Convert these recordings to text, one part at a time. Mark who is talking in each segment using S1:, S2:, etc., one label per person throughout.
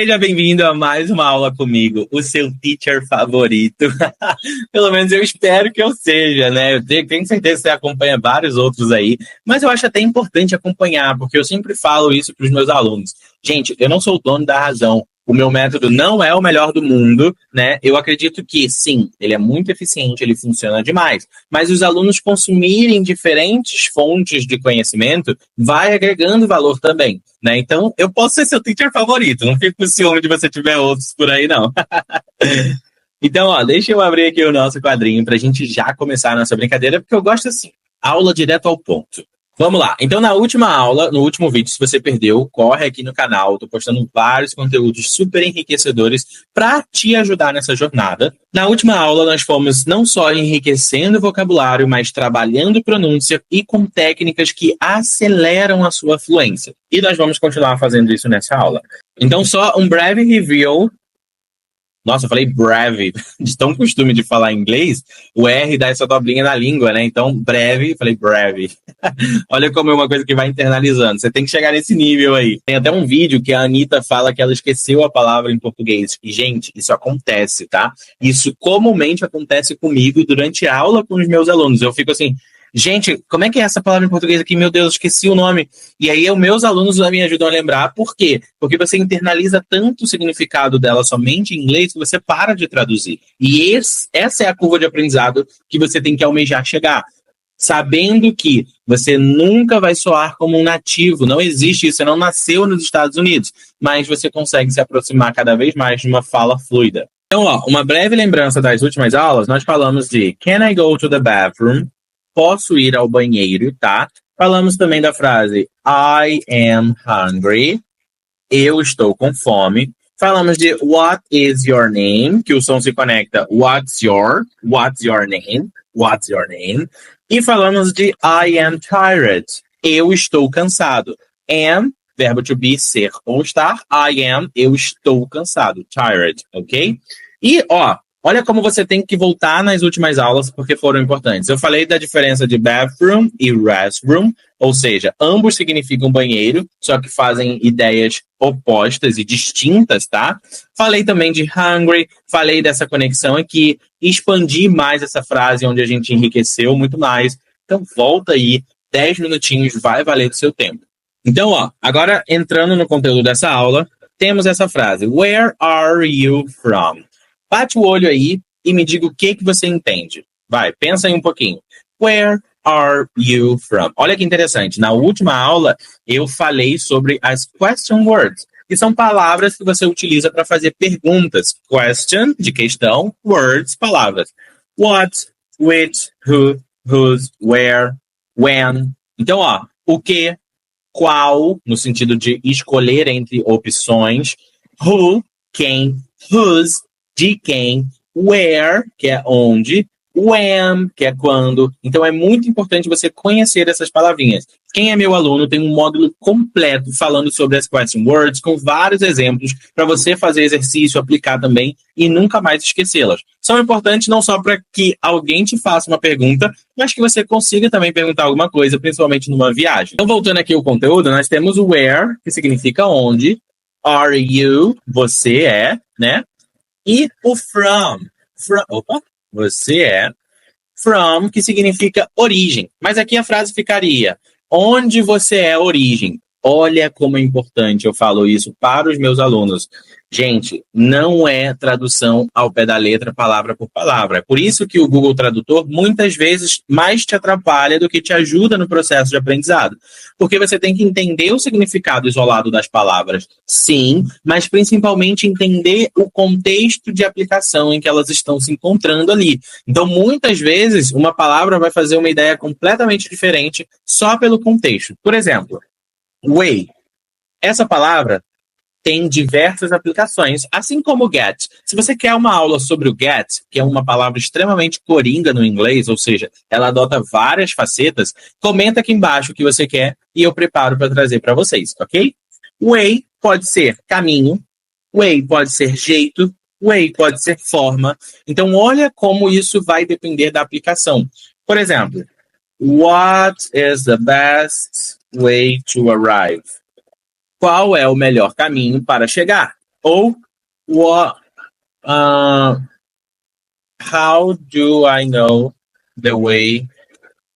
S1: Seja bem-vindo a mais uma aula comigo, o seu teacher favorito. Pelo menos eu espero que eu seja, né? Eu tenho certeza que você acompanha vários outros aí, mas eu acho até importante acompanhar, porque eu sempre falo isso para os meus alunos. Gente, eu não sou o dono da razão. O meu método não é o melhor do mundo, né? Eu acredito que, sim, ele é muito eficiente, ele funciona demais. Mas os alunos consumirem diferentes fontes de conhecimento vai agregando valor também, né? Então, eu posso ser seu teacher favorito. Não fique com ciúme de você tiver outros por aí, não. Então, ó, deixa eu abrir aqui o nosso quadrinho pra gente já começar a nossa brincadeira, porque eu gosto assim, aula direto ao ponto. Vamos lá. Então, na última aula, no último vídeo, se você perdeu, corre aqui no canal. Tô postando vários conteúdos super enriquecedores para te ajudar nessa jornada. Na última aula, nós fomos não só enriquecendo o vocabulário, mas trabalhando pronúncia e com técnicas que aceleram a sua fluência. E nós vamos continuar fazendo isso nessa aula. Então, só um breve review. Nossa, eu falei breve, de tão costume de falar inglês, o R dá essa dobrinha na língua, né? Então, breve, falei breve. Olha como é uma coisa que vai internalizando. Você tem que chegar nesse nível aí. Tem até um vídeo que a Anitta fala que ela esqueceu a palavra em português. E, gente, isso acontece, tá? Isso comumente acontece comigo durante a aula com os meus alunos. Eu fico assim, gente, como é que é essa palavra em português aqui? Meu Deus, esqueci o nome. E aí, os meus alunos me ajudam a lembrar. Por quê? Porque você internaliza tanto o significado dela somente em inglês que você para de traduzir. E essa é a curva de aprendizado que você tem que almejar chegar. Sabendo que você nunca vai soar como um nativo. Não existe isso. Você não nasceu nos Estados Unidos. Mas você consegue se aproximar cada vez mais de uma fala fluida. Então, ó, uma breve lembrança das últimas aulas. Nós falamos de Can I go to the bathroom? Posso ir ao banheiro, tá? Falamos também da frase I am hungry. Eu estou com fome. Falamos de What is your name? Que o som se conecta. What's your name? What's your name? E falamos de I am tired. Eu estou cansado. Am, verbo to be, ser ou estar. I am, eu estou cansado. Tired, ok? E, ó, olha como você tem que voltar nas últimas aulas porque foram importantes. Eu falei da diferença de bathroom e restroom, ou seja, ambos significam banheiro, só que fazem ideias opostas e distintas, tá? Falei também de hungry, falei dessa conexão aqui, expandi mais essa frase onde a gente enriqueceu muito mais. Então volta aí, 10 minutinhos vai valer do seu tempo. Então, ó, agora entrando no conteúdo dessa aula, temos essa frase, Where are you from? Bate o olho aí e me diga o que você entende. Vai, pensa aí um pouquinho. Where are you from? Olha que interessante. Na última aula, eu falei sobre as question words, que são palavras que você utiliza para fazer perguntas. Question, de questão, words, palavras. What, which, who, whose, where, when. Então, ó, o que, qual, no sentido de escolher entre opções. Who, quem, whose, de quem, where, que é onde, when, que é quando. Então é muito importante você conhecer essas palavrinhas. Quem é meu aluno tem um módulo completo falando sobre as question words, com vários exemplos para você fazer exercício, aplicar também e nunca mais esquecê-las. São importantes não só para que alguém te faça uma pergunta, mas que você consiga também perguntar alguma coisa, principalmente numa viagem. Então, voltando aqui ao conteúdo, nós temos o where, que significa onde, are you, você é, né? E o você é, from, que significa origem. Mas aqui a frase ficaria, onde você é origem? Olha como é importante, eu falo isso para os meus alunos. Gente, não é tradução ao pé da letra, palavra por palavra. É por isso que o Google Tradutor muitas vezes mais te atrapalha do que te ajuda no processo de aprendizado. Porque você tem que entender o significado isolado das palavras, sim, mas principalmente entender o contexto de aplicação em que elas estão se encontrando ali. Então, muitas vezes, uma palavra vai fazer uma ideia completamente diferente só pelo contexto. Por exemplo, way. Essa palavra tem diversas aplicações, assim como o get. Se você quer uma aula sobre o get, que é uma palavra extremamente coringa no inglês, ou seja, ela adota várias facetas, comenta aqui embaixo o que você quer e eu preparo para trazer para vocês, ok? Way pode ser caminho, way pode ser jeito, way pode ser forma. Então, olha como isso vai depender da aplicação. Por exemplo, what is the best way to arrive? Qual é o melhor caminho para chegar? Ou how do I know the way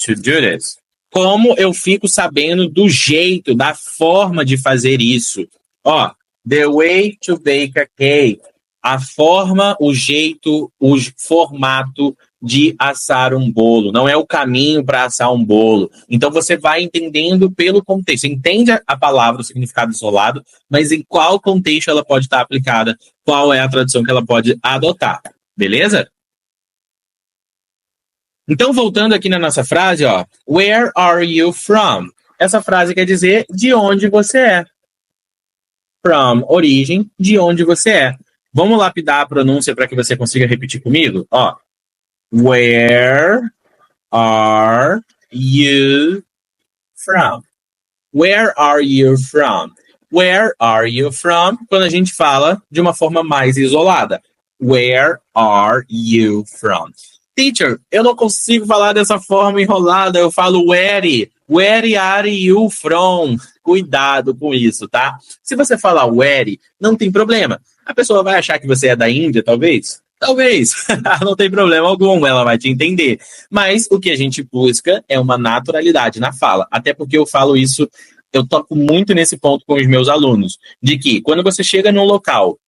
S1: to do this? Como eu fico sabendo do jeito, da forma de fazer isso? Ó, the way to bake a cake. A forma, o jeito, o formato de assar um bolo. Não é o caminho para assar um bolo. Então você vai entendendo pelo contexto. Você entende a palavra, o significado isolado, mas em qual contexto ela pode estar aplicada, qual é a tradução que ela pode adotar. Beleza? Então, voltando aqui na nossa frase, ó, where are you from? Essa frase quer dizer de onde você é. From, origem, de onde você é. Vamos lapidar a pronúncia para que você consiga repetir comigo? Ó, where are you from? Where are you from? Where are you from? Quando a gente fala de uma forma mais isolada. Where are you from? Teacher, eu não consigo falar dessa forma enrolada, eu falo where. Where are you from? Cuidado com isso, tá? Se você falar where, não tem problema. A pessoa vai achar que você é da Índia, talvez? Talvez. Não tem problema algum, ela vai te entender. Mas o que a gente busca é uma naturalidade na fala. Até porque eu falo isso, eu toco muito nesse ponto com os meus alunos. De que quando você chega num local,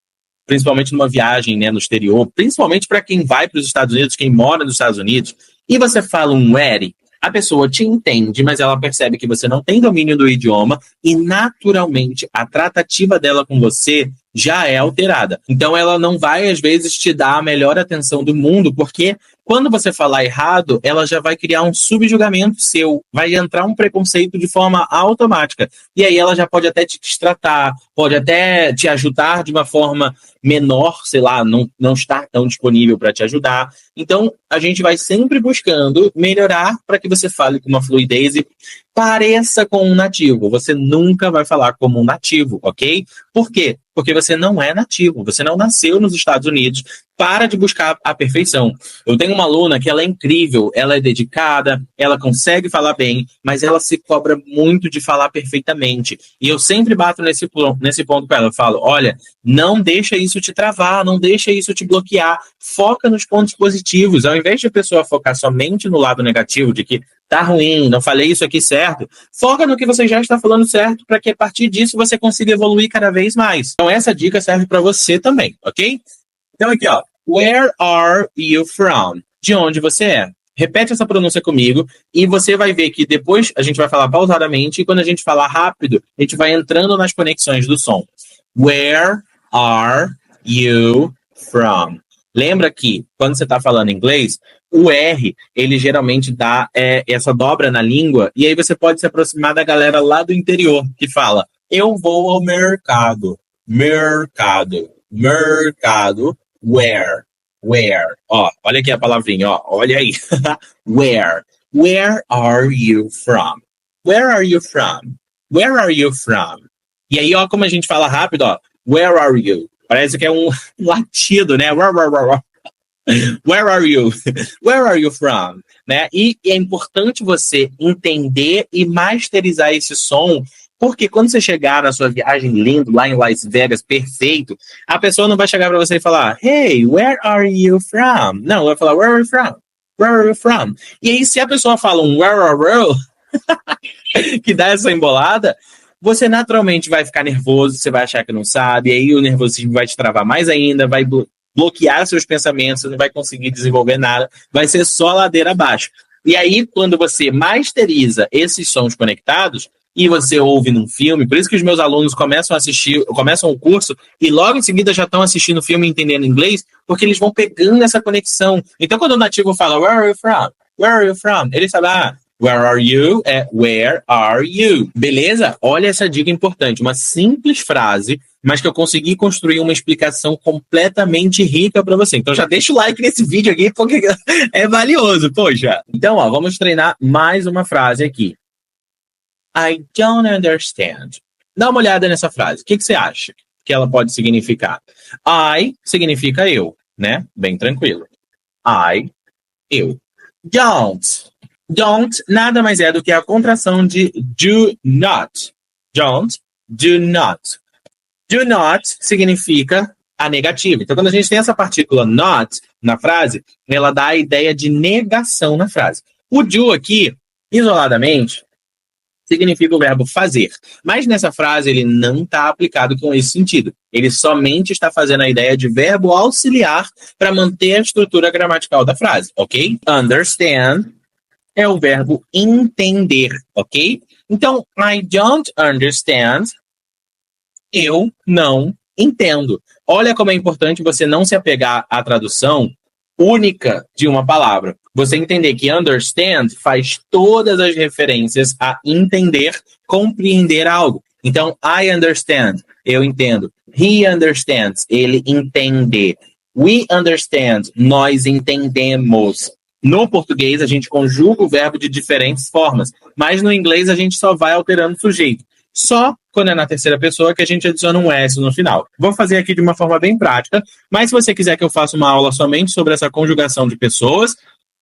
S1: principalmente numa viagem, né, no exterior, principalmente para quem vai para os Estados Unidos, quem mora nos Estados Unidos, e você fala um where, a pessoa te entende, mas ela percebe que você não tem domínio do idioma e, naturalmente, a tratativa dela com você já é alterada. Então, ela não vai, às vezes, te dar a melhor atenção do mundo, porque quando você falar errado, ela já vai criar um subjugamento seu, vai entrar um preconceito de forma automática. E aí ela já pode até te destratar, pode até te ajudar de uma forma menor, sei lá, não estar tão disponível para te ajudar. Então, a gente vai sempre buscando melhorar para que você fale com uma fluidez e pareça com um nativo. Você nunca vai falar como um nativo, ok? Por quê? Porque você não é nativo, você não nasceu nos Estados Unidos. Para de buscar a perfeição. Eu tenho uma aluna que ela é incrível, ela é dedicada, ela consegue falar bem, mas ela se cobra muito de falar perfeitamente. E eu sempre bato nesse ponto com ela. Eu falo, olha, não deixa isso te travar, não deixa isso te bloquear. Foca nos pontos positivos. Ao invés de a pessoa focar somente no lado negativo, de que tá ruim, não falei isso aqui certo, foca no que você já está falando certo, para que a partir disso você consiga evoluir cada vez mais. Então essa dica serve para você também, ok? Então aqui, ó, where are you from? De onde você é? Repete essa pronúncia comigo e você vai ver que depois a gente vai falar pausadamente e quando a gente falar rápido, a gente vai entrando nas conexões do som. Where are you from? Lembra que quando você está falando inglês, o R, ele geralmente dá essa dobra na língua e aí você pode se aproximar da galera lá do interior que fala, eu vou ao mercado, mercado, mercado, where, ó, olha aqui a palavrinha, ó, olha aí, where are you from? Where are you from? Where are you from? E aí, ó, como a gente fala rápido, ó, where are you? Parece que é um latido, né? Where are you? Where are you from? Né? E é importante você entender e masterizar esse som, porque quando você chegar na sua viagem lindo, lá em Las Vegas, perfeito, a pessoa não vai chegar para você e falar, hey, where are you from? Não, vai falar, where are you from? Where are you from? E aí, se a pessoa fala um where are you, que dá essa embolada, você naturalmente vai ficar nervoso, você vai achar que não sabe, e aí o nervosismo vai te travar mais ainda, vai bloquear seus pensamentos, você não vai conseguir desenvolver nada, vai ser só ladeira abaixo. E aí, quando você masteriza esses sons conectados, e você ouve num filme, por isso que os meus alunos começam o curso, e logo em seguida já estão assistindo o filme e entendendo inglês, porque eles vão pegando essa conexão. Então, quando o nativo fala, where are you from? Where are you from? Ele sabe, where are you? É where are you? Beleza? Olha essa dica importante. Uma simples frase, mas que eu consegui construir uma explicação completamente rica para você. Então já deixa o like nesse vídeo aqui, porque é valioso, poxa. Então, ó, vamos treinar mais uma frase aqui. I don't understand. Dá uma olhada nessa frase. O que você acha que ela pode significar? I significa eu, né? Bem tranquilo. Eu. Don't nada mais é do que a contração de do not. Don't, do not. Do not significa a negativa. Então, quando a gente tem essa partícula not na frase, ela dá a ideia de negação na frase. O do aqui, isoladamente, significa o verbo fazer. Mas nessa frase ele não está aplicado com esse sentido. Ele somente está fazendo a ideia de verbo auxiliar para manter a estrutura gramatical da frase, ok? Understand é o verbo entender, ok? Então, I don't understand, eu não entendo. Olha como é importante você não se apegar à tradução única de uma palavra. Você entender que understand faz todas as referências a entender, compreender algo. Então, I understand, eu entendo. He understands, ele entende. We understand, nós entendemos. No português, a gente conjuga o verbo de diferentes formas, mas no inglês a gente só vai alterando o sujeito. Só quando é na terceira pessoa que a gente adiciona um S no final. Vou fazer aqui de uma forma bem prática, mas se você quiser que eu faça uma aula somente sobre essa conjugação de pessoas,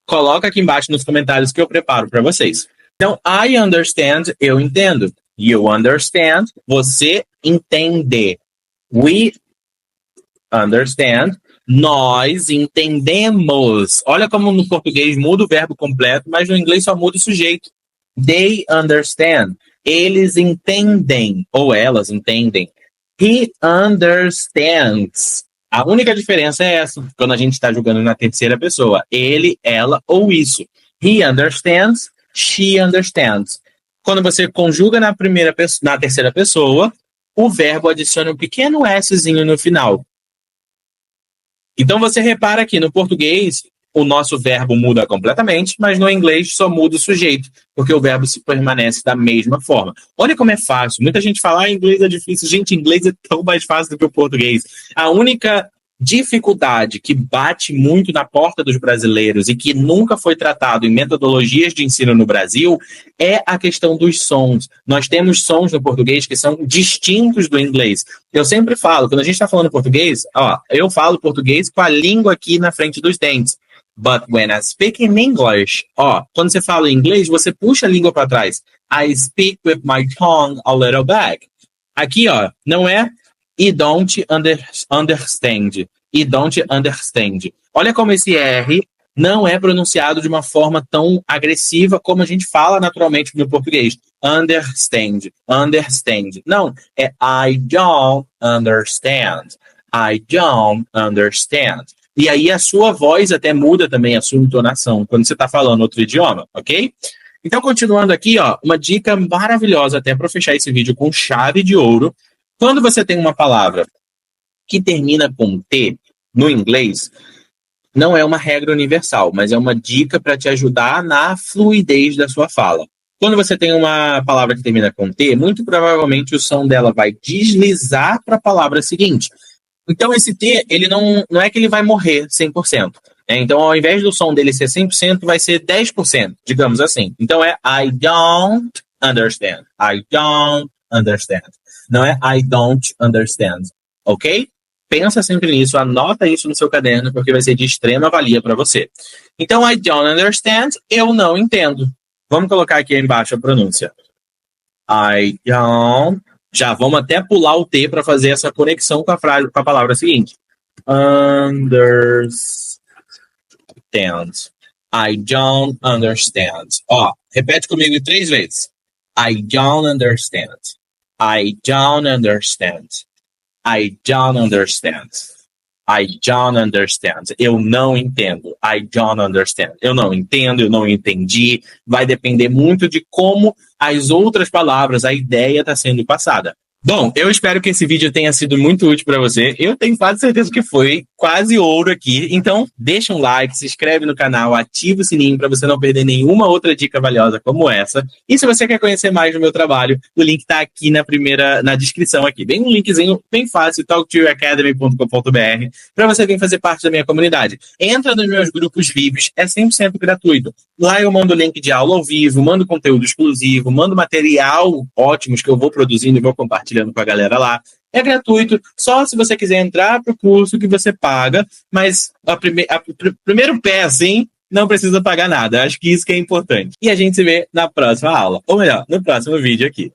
S1: coloca aqui embaixo nos comentários que eu preparo para vocês. Então, I understand, eu entendo. You understand, você entende. We understand, nós entendemos. Olha como no português muda o verbo completo, mas no inglês só muda o sujeito. They understand. Eles entendem, ou elas entendem. He understands. A única diferença é essa, quando a gente está jogando na terceira pessoa. Ele, ela ou isso. He understands, she understands. Quando você conjuga na terceira pessoa, o verbo adiciona um pequeno Szinho no final. Então você repara que no português o nosso verbo muda completamente, mas no inglês só muda o sujeito, porque o verbo se permanece da mesma forma. Olha como é fácil. Muita gente fala, inglês é difícil. Gente, inglês é tão mais fácil do que o português. A única dificuldade que bate muito na porta dos brasileiros e que nunca foi tratado em metodologias de ensino no Brasil é a questão dos sons. Nós temos sons no português que são distintos do inglês. Eu sempre falo, quando a gente está falando português, eu falo português com a língua aqui na frente dos dentes. But when I speak in English, quando você fala em inglês, você puxa a língua para trás. I speak with my tongue a little back. Aqui, não é I don't understand. I don't understand. Olha como esse R não é pronunciado de uma forma tão agressiva como a gente fala naturalmente no português. Understand. Understand. Não, é I don't understand. I don't understand. E aí a sua voz até muda também, a sua entonação, quando você está falando outro idioma, ok? Então, continuando aqui, uma dica maravilhosa até para fechar esse vídeo com chave de ouro. Quando você tem uma palavra que termina com T no inglês, não é uma regra universal, mas é uma dica para te ajudar na fluidez da sua fala. Quando você tem uma palavra que termina com T, muito provavelmente o som dela vai deslizar para a palavra seguinte. Então, esse T, ele não é que ele vai morrer 100%. Né? Então, ao invés do som dele ser 100%, vai ser 10%, digamos assim. Então, é I don't understand. I don't understand. Não é I don't understand. Ok? Pensa sempre nisso, anota isso no seu caderno, porque vai ser de extrema valia para você. Então, I don't understand, eu não entendo. Vamos colocar aqui embaixo a pronúncia. I don't. Já vamos até pular o T para fazer essa conexão com a frase, com a palavra seguinte. Understand. I don't understand. Repete comigo 3 vezes. I don't understand. I don't understand. I don't understand. I don't understand. Eu não entendo. I don't understand. Eu não entendo, eu não entendi. Vai depender muito de como as outras palavras, a ideia está sendo passada. Bom, eu espero que esse vídeo tenha sido muito útil para você. Eu tenho quase certeza que foi. Quase ouro aqui. Então, deixa um like, se inscreve no canal, ativa o sininho para você não perder nenhuma outra dica valiosa como essa. E se você quer conhecer mais do meu trabalho, o link está aqui na descrição aqui. Bem um linkzinho bem fácil, talktoyouracademy.com.br, para você vir fazer parte da minha comunidade. Entra nos meus grupos VIPs, é 100% gratuito. Lá eu mando link de aula ao vivo, mando conteúdo exclusivo, mando material ótimos que eu vou produzindo e vou compartilhando com a galera lá. É gratuito, só se você quiser entrar para o curso que você paga, mas primeiro pé, assim, não precisa pagar nada. Acho que isso que é importante. E a gente se vê na próxima aula, ou melhor, no próximo vídeo aqui.